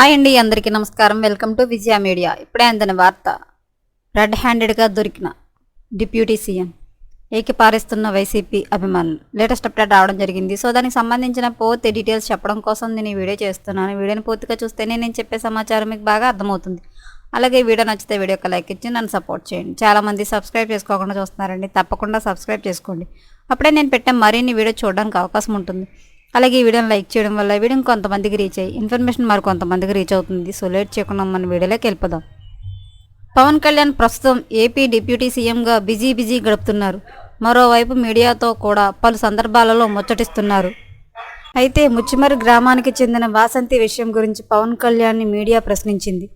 Hi అండి, అందరికీ నమస్కారం. Welcome to Vijaya media. ఇప్పుడే అందిన వార్త. రెడ్ హ్యాండెడ్గా దొరికిన డిప్యూటీ సీఎం ఏకిపారేస్తున్న వైసీపీ అభిమానులు. లేటెస్ట్ అప్డేట్ రావడం జరిగింది. సో దానికి సంబంధించిన పూర్తి డీటెయిల్స్ చెప్పడం కోసం నేను ఈ వీడియో చేస్తున్నాను. వీడియోని పూర్తిగా చూస్తేనే నేను చెప్పే సమాచారం మీకు బాగా అర్థమవుతుంది. అలాగే వీడియో నచ్చితే వీడియోకి లైక్ ఇచ్చి నన్ను సపోర్ట్ చేయండి. చాలామంది సబ్స్క్రైబ్ చేసుకోకుండా చూస్తున్నారండి. తప్పకుండా సబ్స్క్రైబ్ చేసుకోండి. అప్పుడే నేను పెట్టే మరిన్ని వీడియో చూడడానికి అవకాశం ఉంటుంది. అలాగే ఈ వీడియోని లైక్ చేయడం వల్ల వీడియో కొంతమందికి రీచ్ అయ్యి ఇన్ఫర్మేషన్ మరి కొంతమందికి రీచ్ అవుతుంది. సో లేట్ చేయకుండా మన వీడియోలోకి వెళ్ళిపోదాం. పవన్ కళ్యాణ్ ప్రస్తుతం ఏపీ డిప్యూటీ సీఎంగా బిజీ గడుపుతున్నారు. మరోవైపు మీడియాతో కూడా పలు సందర్భాలలో ముచ్చటిస్తున్నారు. అయితే ముచ్చిమరి గ్రామానికి చెందిన వాసంతి విషయం గురించి పవన్ కళ్యాణ్ని మీడియా ప్రశ్నించింది.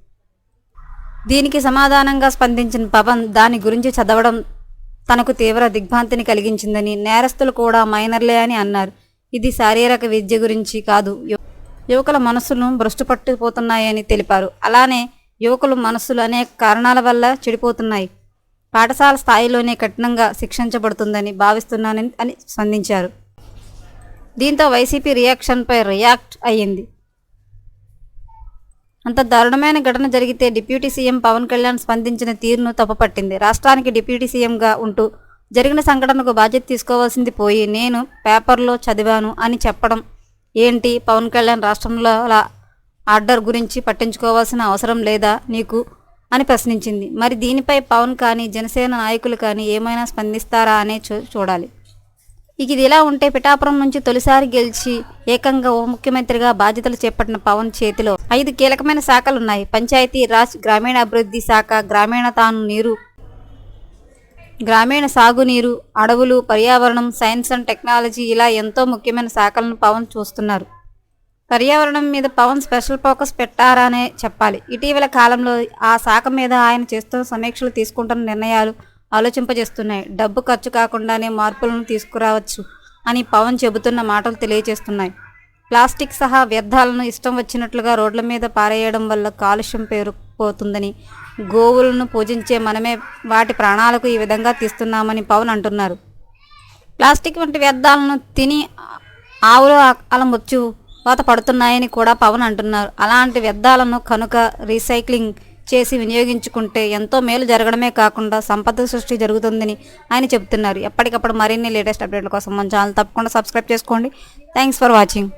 దీనికి సమాధానంగా స్పందించిన పవన్ దాని గురించి చదవడం తనకు తీవ్ర దిగ్భ్రాంతిని కలిగించిందని, నేరస్తులు కూడా మైనర్లే అని అన్నారు. ఇది శారీరక విద్య గురించి కాదు, యువకుల మనసులను భ్రష్టుపట్టిపోతున్నాయని తెలిపారు. అలానే యువకుల మనసులు అనేక కారణాల వల్ల చెడిపోతున్నాయి. పాఠశాల స్థాయిలోనే కఠినంగా శిక్షించబడుతుందని భావిస్తున్నానని అని స్పందించారు. దీంతో వైసీపీ రియాక్షన్పై రియాక్ట్ అయ్యింది. అంత దారుణమైన ఘటన జరిగితే డిప్యూటీ సీఎం పవన్ కళ్యాణ్ స్పందించిన తీరును తప్పుపట్టింది. రాష్ట్రానికి డిప్యూటీ సీఎంగా ఉంటూ జరిగిన సంఘటనకు బాధ్యత తీసుకోవాల్సింది పోయి నేను పేపర్లో చదివాను అని చెప్పడం ఏంటి? పవన్ కళ్యాణ్ రాష్ట్రంలో ఆర్డర్ గురించి పట్టించుకోవాల్సిన అవసరం లేదా నీకు అని ప్రశ్నించింది. మరి దీనిపై పవన్ కానీ జనసేన నాయకులు కానీ ఏమైనా స్పందిస్తారా అనే చూడాలి. ఇక ఇది ఇలా ఉంటే పిఠాపురం నుంచి తొలిసారి గెలిచి ఏకంగా ఉప ముఖ్యమంత్రిగా బాధ్యతలు చేపట్టిన పవన్ చేతిలో 5 కీలకమైన శాఖలున్నాయి. పంచాయతీ రాజ్, గ్రామీణాభివృద్ధి శాఖ, గ్రామీణ సాగునీరు, అడవులు, పర్యావరణం, సైన్స్ అండ్ టెక్నాలజీ, ఇలా ఎంతో ముఖ్యమైన శాఖలను పవన్ చూస్తున్నారు. పర్యావరణం మీద పవన్ స్పెషల్ ఫోకస్ పెట్టారనే చెప్పాలి. ఇటీవల కాలంలో ఆ శాఖ మీద ఆయన చేస్తున్న సమీక్షలు, తీసుకుంటున్న నిర్ణయాలు ఆలోచింపజేస్తున్నాయి. డబ్బు ఖర్చు కాకుండానే మార్పులను తీసుకురావచ్చు అని పవన్ చెబుతున్న మాటలు తెలియజేస్తున్నాయి. ప్లాస్టిక్ సహా వ్యర్థాలను ఇష్టం వచ్చినట్లుగా రోడ్ల మీద పారేయడం వల్ల కాలుష్యం పేరుకుపోతుందని, గోవులను పూజించే మనమే వాటి ప్రాణాలకు ఈ విధంగా తీస్తున్నామని పవన్ అంటున్నారు. ప్లాస్టిక్ వంటి వ్యర్థాలను తిని ఆవులు అలా మృత్యువాత పడుతున్నాయని కూడా పవన్ అంటున్నారు. అలాంటి వ్యర్థాలను కనుక రీసైక్లింగ్ చేసి వినియోగించుకుంటే ఎంతో మేలు జరగడమే కాకుండా సంపద సృష్టి జరుగుతుందని ఆయన చెబుతున్నారు. ఎప్పటికప్పుడు మరిన్ని లేటెస్ట్ అప్డేట్ల కోసం మన ఛానల్ తప్పకుండా సబ్స్క్రైబ్ చేసుకోండి. Thanks for watching.